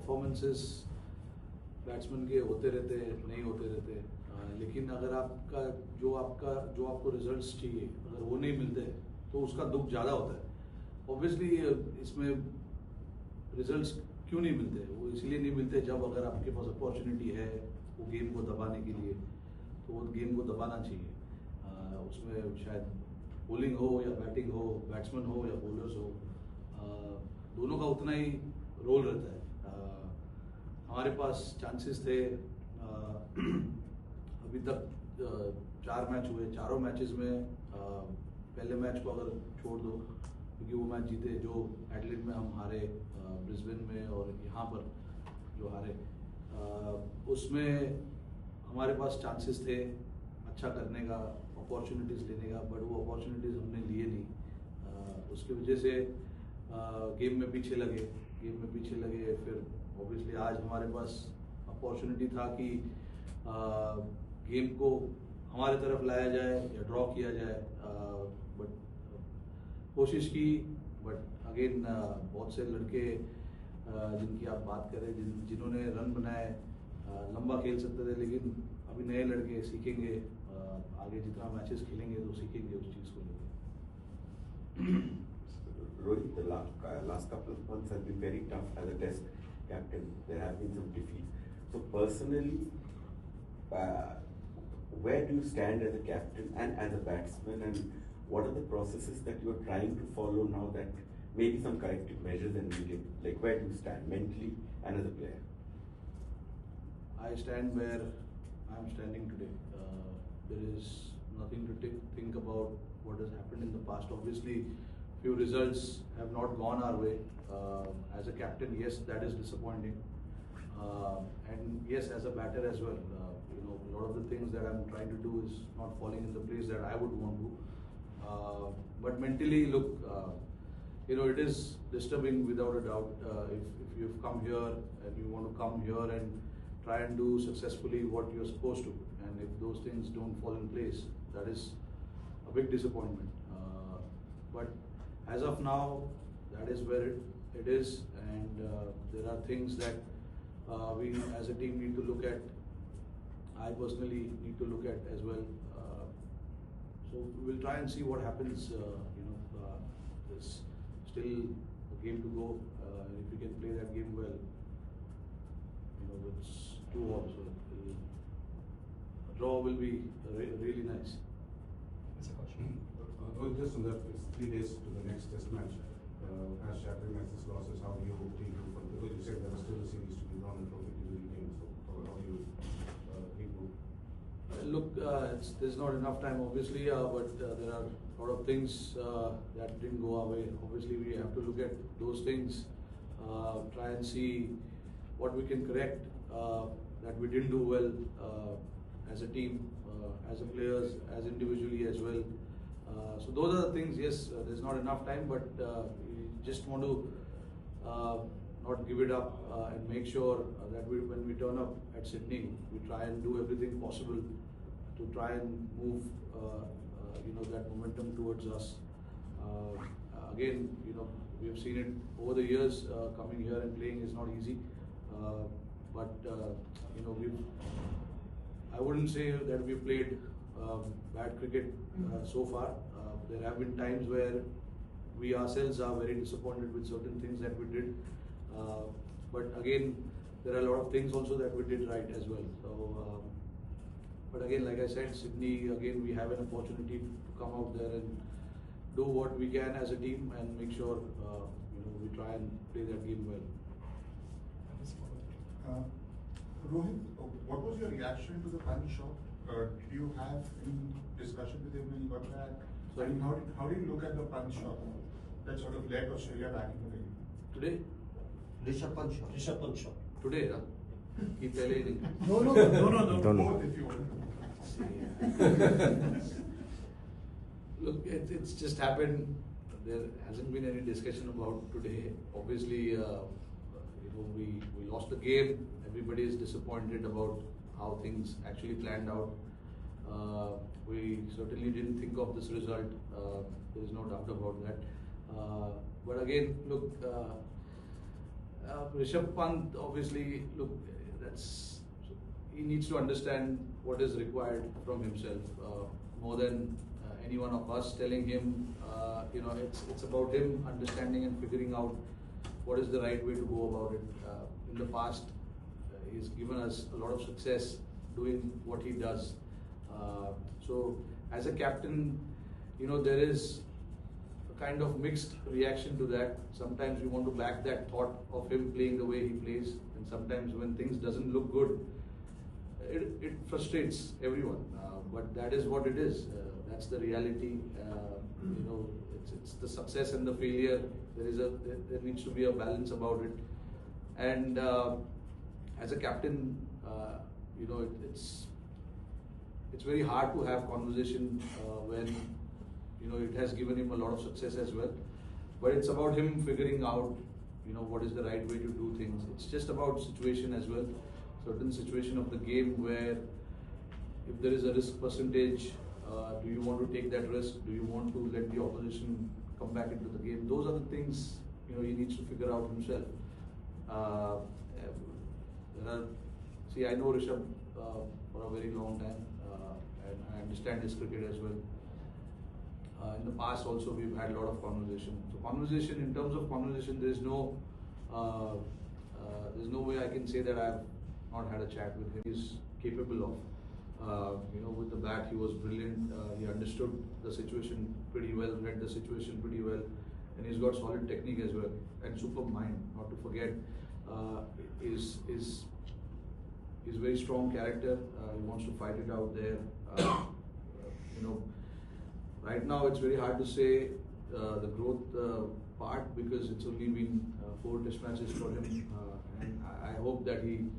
Performances batsman के होते रहते नहीं होते रहते, लेकिन अगर आपका जो आपको रिजल्ट्स चाहिए अगर वो नहीं मिलते तो उसका दुख ज़्यादा होता है। ऑब्वियसली इसमें रिजल्ट्स क्यों नहीं मिलते, वो इसलिए नहीं मिलते जब अगर आपके पास अपॉर्चुनिटी है वो गेम को दबाने के लिए, तो वो गेम को दबाना चाहिए। उसमें शायद बॉलिंग हो या बैटिंग हो, बैट्समैन हो या बॉलर्स हो, दोनों का उतना ही रोल रहता है। हमारे पास चांसेस थे, अभी तक 4 मैच हुए, चारों मैचेस में पहले मैच को अगर छोड़ दो क्योंकि वो मैच जीते जो एडलेड में हम हारे, ब्रिस्बेन में और यहाँ पर जो हारे, उसमें हमारे पास चांसेस थे अच्छा करने का, अपॉर्चुनिटीज़ लेने का, बट वो अपॉर्चुनिटीज़ हमने लिए नहीं। उसकी वजह से गेम में पीछे लगे। फिर ऑब्वियसली आज हमारे पास अपॉर्चुनिटी था कि गेम को हमारे तरफ लाया जाए या ड्रॉ किया जाए, बट कोशिश की, बट अगेन बहुत से लड़के जिनकी आप बात करें, जिन्होंने रन बनाए, लंबा खेल सकते थे, लेकिन अभी नए लड़के सीखेंगे, आगे जितना मैचेस खेलेंगे तो सीखेंगे उस चीज़ को लेकर। Rohit, the last couple of months have been very tough as a test captain. There have been some defeats. So personally, where do you stand as a captain and as a batsman, and what are the processes that you are trying to follow now that maybe some corrective measures are needed? Like where do you stand mentally and as a player? I stand where I am standing today. There is nothing to think about what has happened in the past. Obviously, few results have not gone our way. As a captain, yes, that is disappointing. And yes, as a batter as well, a lot of the things that I'm trying to do is not falling in the place that I would want to. But mentally, look, it is disturbing without a doubt. If you've come here and you want to come here and try and do successfully what you're supposed to, and if those things don't fall in place, that is a big disappointment. But as of now, that is where it is, and there are things that we as a team need to look at. I personally need to look at as well. So we'll try and see what happens. There's still a game to go. If we can play that game well, it's 2 all, so a draw will be really nice. That's a question. Just on that, it's 3 days to the next test match. As shattering as this losses, how do you take it from, because you said there was still a series to be drawn and trophy to be retained, so how do you regroup? Look, there's not enough time obviously, but there are a lot of things that didn't go our way. Obviously we have to look at those things, try and see what we can correct, that we didn't do well as a team, as a players, as individually as well. So those are the things. Yes, there's not enough time, but we just want to not give it up and make sure that when we turn up at Sydney, we try and do everything possible to try and move that momentum towards us. Again, we have seen it over the years. Coming here and playing is not easy, but I wouldn't say that we played bad cricket so far. There have been times where we ourselves are very disappointed with certain things that we did, but again, there are a lot of things also that we did right as well. So, but again, like I said, Sydney, again, we have an opportunity to come out there and do what we can as a team and make sure we try and play that game well. Rohit, what was your reaction to the punch shot? Did you have any discussion with him when he got back? Sorry? And how do you look at the punch shot that sort of led Australia back in the game? Today? Rishabh Pant shot. Today, huh? He pele nahi. No, both if you want. Look, it's just happened. There hasn't been any discussion about today. Obviously, we lost the game. Everybody is disappointed about how things actually planned out. We certainly didn't think of this result. There is no doubt about that. But again, look, Rishabh Pant, obviously, look, he needs to understand what is required from himself more than any one of us telling him. It's about him understanding and figuring out what is the right way to go about it. In the past, he's given us a lot of success doing what he does. So, as a captain, there is a kind of mixed reaction to that. Sometimes we want to back that thought of him playing the way he plays, and sometimes when things doesn't look good, it frustrates everyone. But that is what it is. That's the reality. It's the success and the failure. There needs to be a balance about it. And as a captain, it's very hard to have conversation when it has given him a lot of success as well. But it's about him figuring out what is the right way to do things. It's just about situation as well. Certain situation of the game where if there is a risk percentage, do you want to take that risk? Do you want to let the opposition come back into the game? Those are the things he needs to figure out himself. I know Rishabh for a very long time, and I understand his cricket as well. In the past also we've had a lot of conversation. So conversation, in terms of conversation, there's no way I can say that I've not had a chat with him. He's capable of. With the bat, he was brilliant. He understood the situation pretty well, read the situation pretty well, and he's got solid technique as well, and superb mind. Not to forget, is very strong character. He wants to fight it out there. Right now it's very hard to say the growth part because it's only been 4 test matches for him, and I hope that he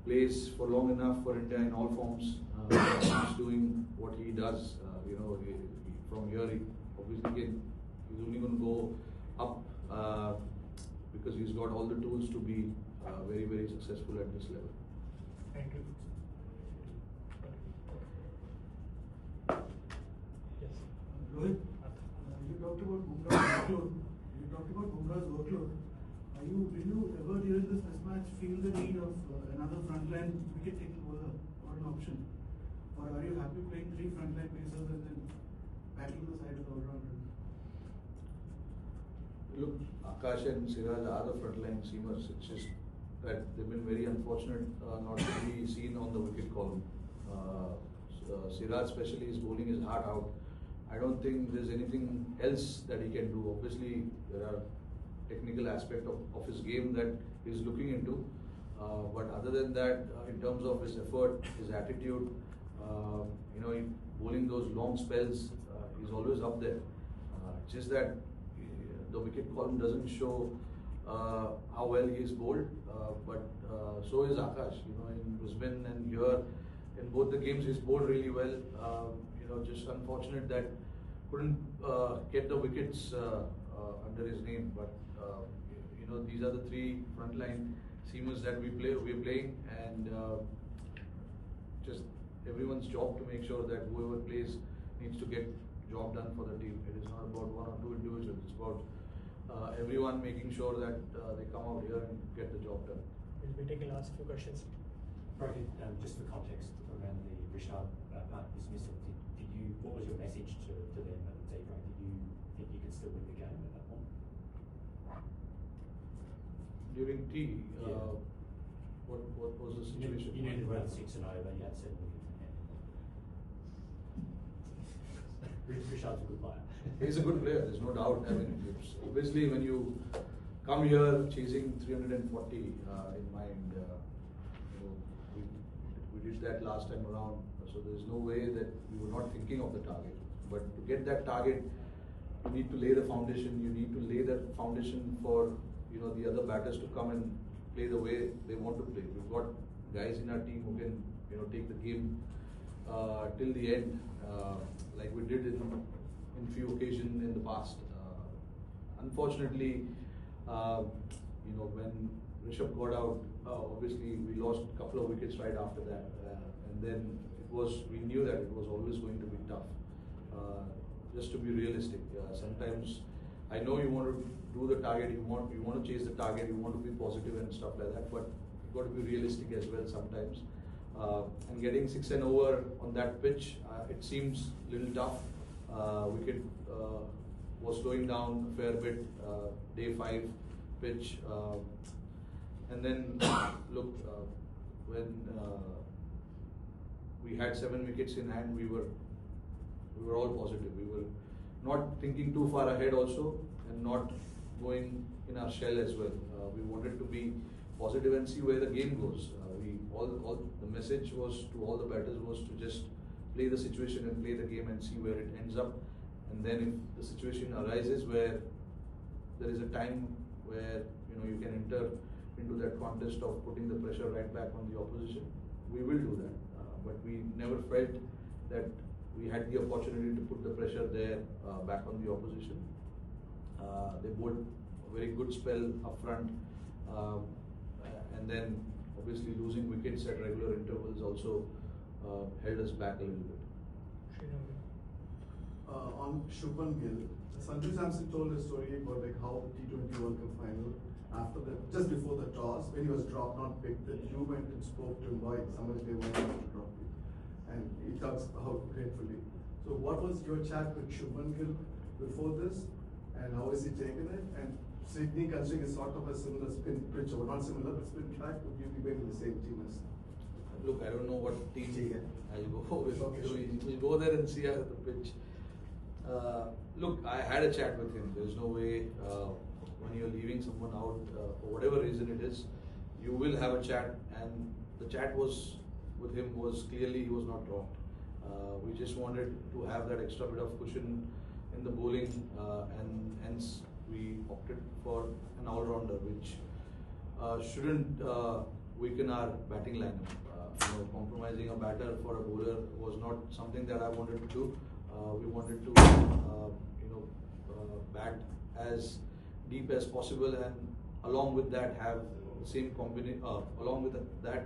plays for long enough for India in all forms. He's doing what he does. From here, obviously he's only going to go up because he's got all the tools to be very, very successful at this level. Thank you. Yes. Rohit, you talked about Bumrah's workload. Will you ever during this test match feel the need of another frontline wicket-taking bowler, or an option? Or are you happy playing 3 frontline pacers and then backing the side of the all-rounders? Look, Akash and Siraj are the frontline seamers. It's just that they've been very unfortunate not to be seen on the wicket column. Siraj especially, his bowling is hard out. I don't think there's anything else that he can do. Obviously, there are technical aspect of his game that he's looking into. But other than that, in terms of his effort, his attitude, bowling those long spells, he's always up there. Just that the wicket column doesn't show how well he's bowled, but so is Akash. In Brisbane and here, in both the games, he's bowled really well. Just unfortunate that couldn't get the wickets under his name. But these are the 3 frontline seamers that we're playing, and just everyone's job to make sure that whoever plays needs to get job done for the team. It is not about 1 or 2 individuals. It's about everyone making sure that they come out here and get the job done. We'll be taking last few questions. Rohit, just for context around the Rishabh Pant dismissal, what was your message to them at the tea break? Did you think you could still win the game at that point? During tea, Yeah. what was the situation? You needed around 6 and over, you had 7 wickets in hand. Rishabh's a good player. He's a good player, there's no doubt. I mean, obviously when you come here chasing 340 in mind, we did that last time around, so there's no way that we were not thinking of the target. But to get that target, you need to lay the foundation. You need to lay that foundation for the other batters to come and play the way they want to play. We've got guys in our team who can take the game till the end, like we did in few occasions in the past. Unfortunately, when Rishabh got out, obviously we lost a couple of wickets right after that, and then we knew that it was always going to be tough. Just to be realistic, sometimes I know you want to do the target, you want to chase the target, you want to be positive and stuff like that, but you've got to be realistic as well sometimes. And getting 6 and over on that pitch, it seems a little tough. Wicket was slowing down a fair bit, day 5 pitch. And then, look, when we had 7 wickets in hand, we were all positive. We were not thinking too far ahead also, and not going in our shell as well. We wanted to be positive and see where the game goes. The message was to all the batters was to just play the situation and play the game and see where it ends up. And then if the situation arises where there is a time where you can enter into that contest of putting the pressure right back on the opposition, we will do that. But we never felt that we had the opportunity to put the pressure there back on the opposition. They bowled a very good spell up front, and then obviously losing wickets at regular intervals also held us back a little bit. On Shubman Gill, Sanju Samson told a story about like how T20 World Cup final, just before the toss, when he was dropped, not picked, that you went and spoke to him why somebody they wanted to drop you. And he talks how gratefully. So what was your chat with Shubman Gill before this, and how is he taking it? And Sydney, considering is sort of a similar spin pitch, or not similar, but spin track, would you be going to the same team as? Look, I don't know what team I'll go with. Okay, sure. We'll go there and see the pitch. Look, I had a chat with him. There's no way when you're leaving someone out, for whatever reason it is, you will have a chat, and the chat was with him was clearly he was not wrong. We just wanted to have that extra bit of cushion in the bowling, and hence we opted for an all-rounder, which shouldn't weaken our batting lineup. Compromising a batter for a bowler was not something that I wanted to do. We wanted to, bat as deep as possible, and along with that have the same combination. Along with that,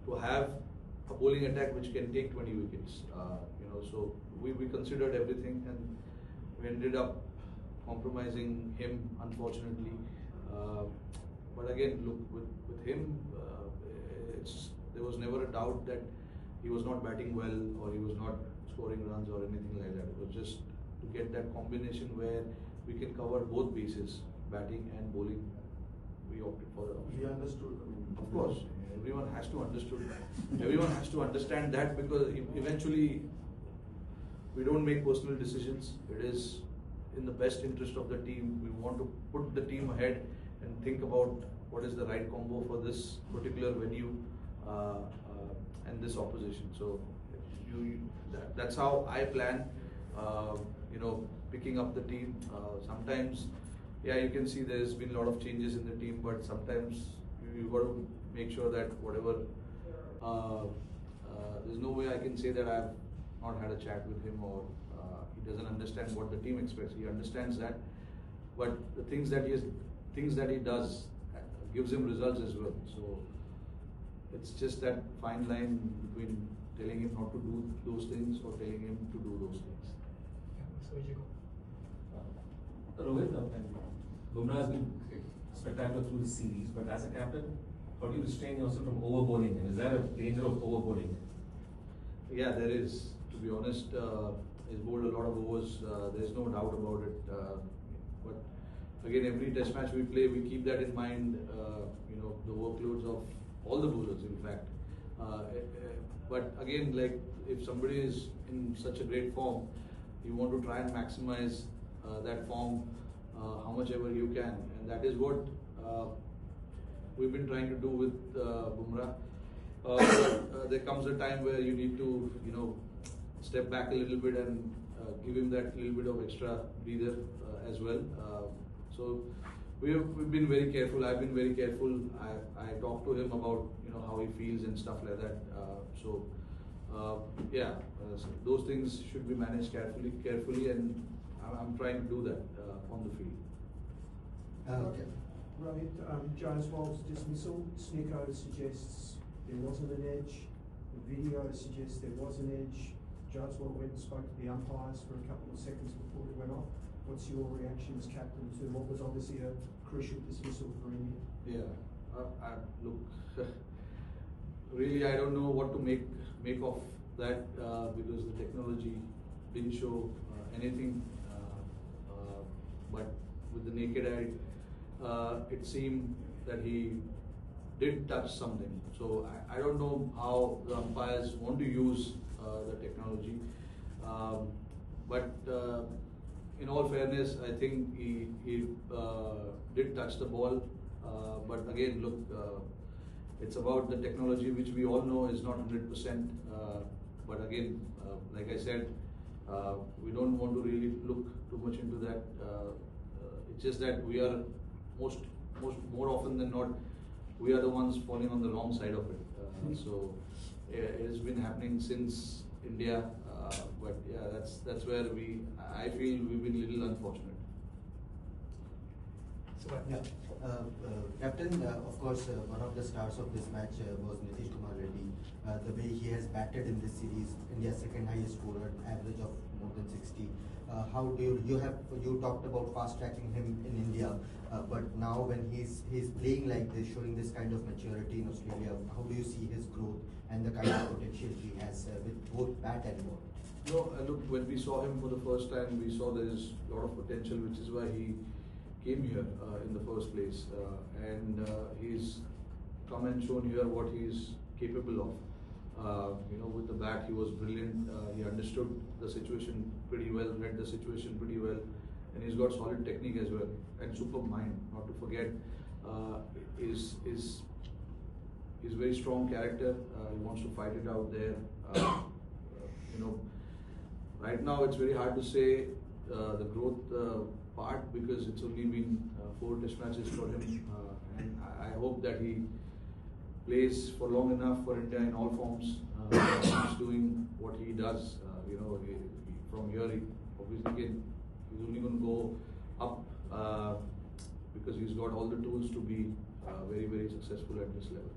to have a bowling attack which can take 20 wickets. So we considered everything, and we ended up compromising him, unfortunately. But again, look, with him, there was never a doubt that he was not batting well or he was not scoring runs or anything like that. It was just to get that combination where we can cover both bases, batting and bowling. We opted for the option. He understood. Of course, everyone has to understood. Everyone has to understand that, because eventually we don't make personal decisions. It is in the best interest of the team. We want to put the team ahead and think about what is the right combo for this particular venue and this opposition. So that's how I plan. Picking up the team. Sometimes, you can see there's been a lot of changes in the team, but sometimes you got to make sure that whatever. There's no way I can say that I've not had a chat with him, or he doesn't understand what the team expects. He understands that, but the things that he does gives him results as well. So it's just that fine line between telling him not to do those things or telling him to do those things. So you go. Rohit, Bumrah has been spectacular through the series, but as a captain, how do you restrain yourself from over bowling? And is there a danger of over bowling? Yeah, there is. To be honest, he's bowled a lot of overs. There's no doubt about it. But again, every test match we play, we keep that in mind. The workloads of all the bowlers, in fact. But again, like if somebody is in such a great form, you want to try and maximize that form how much ever you can, and that is what we've been trying to do with Bumrah. There comes a time where you need to, step back a little bit and give him that little bit of extra breather as well. So we've been very careful. I've been very careful. I talked to him about how he feels and stuff like that. So those things should be managed carefully, and I'm trying to do that on the field. Okay. Rohit, Jaswal's dismissal, Snicko suggests there wasn't an edge, the video suggests there was an edge. Jaswal went and spoke to the umpires for a couple of seconds before he went off. what's your reaction as captain to what was obviously a crucial dismissal for India? Yeah, look, really I don't know what to make of that because the technology didn't show anything, but with the naked eye, it seemed that he did touch something. So I don't know how the umpires want to use the technology, but in all fairness, I think he did touch the ball. But again, look, it's about the technology, which we all know is not 100%. But again, like I said, we don't want to really look too much into that. It's just that we are more often than not, we are the ones falling on the wrong side of it. So it has been happening since India, but yeah, that's where I feel we've been a little unfortunate. Yeah. Captain, of course, one of the stars of this match was Nitish Kumar Reddy. The way he has batted in this series, India's second highest scorer, average of more than 60. How do you talked about fast tracking him in India, but now when he's playing like this, showing this kind of maturity in Australia, how do you see his growth and the kind of potential he has with both bat and ball? No, look, when we saw him for the first time, we saw there is a lot of potential, which is why he came here in the first place, and he's come and shown here what he's capable of. With the bat, he was brilliant. He understood the situation pretty well, read the situation pretty well, and he's got solid technique as well, and superb mind. Not to forget, is very strong character. He wants to fight it out there. Right now it's very hard to say the growth part because it's only been 4 test matches for him, and I hope that he plays for long enough for India in all forms. He's doing what he does. From here, obviously he's only going to go up because he's got all the tools to be very, very successful at this level.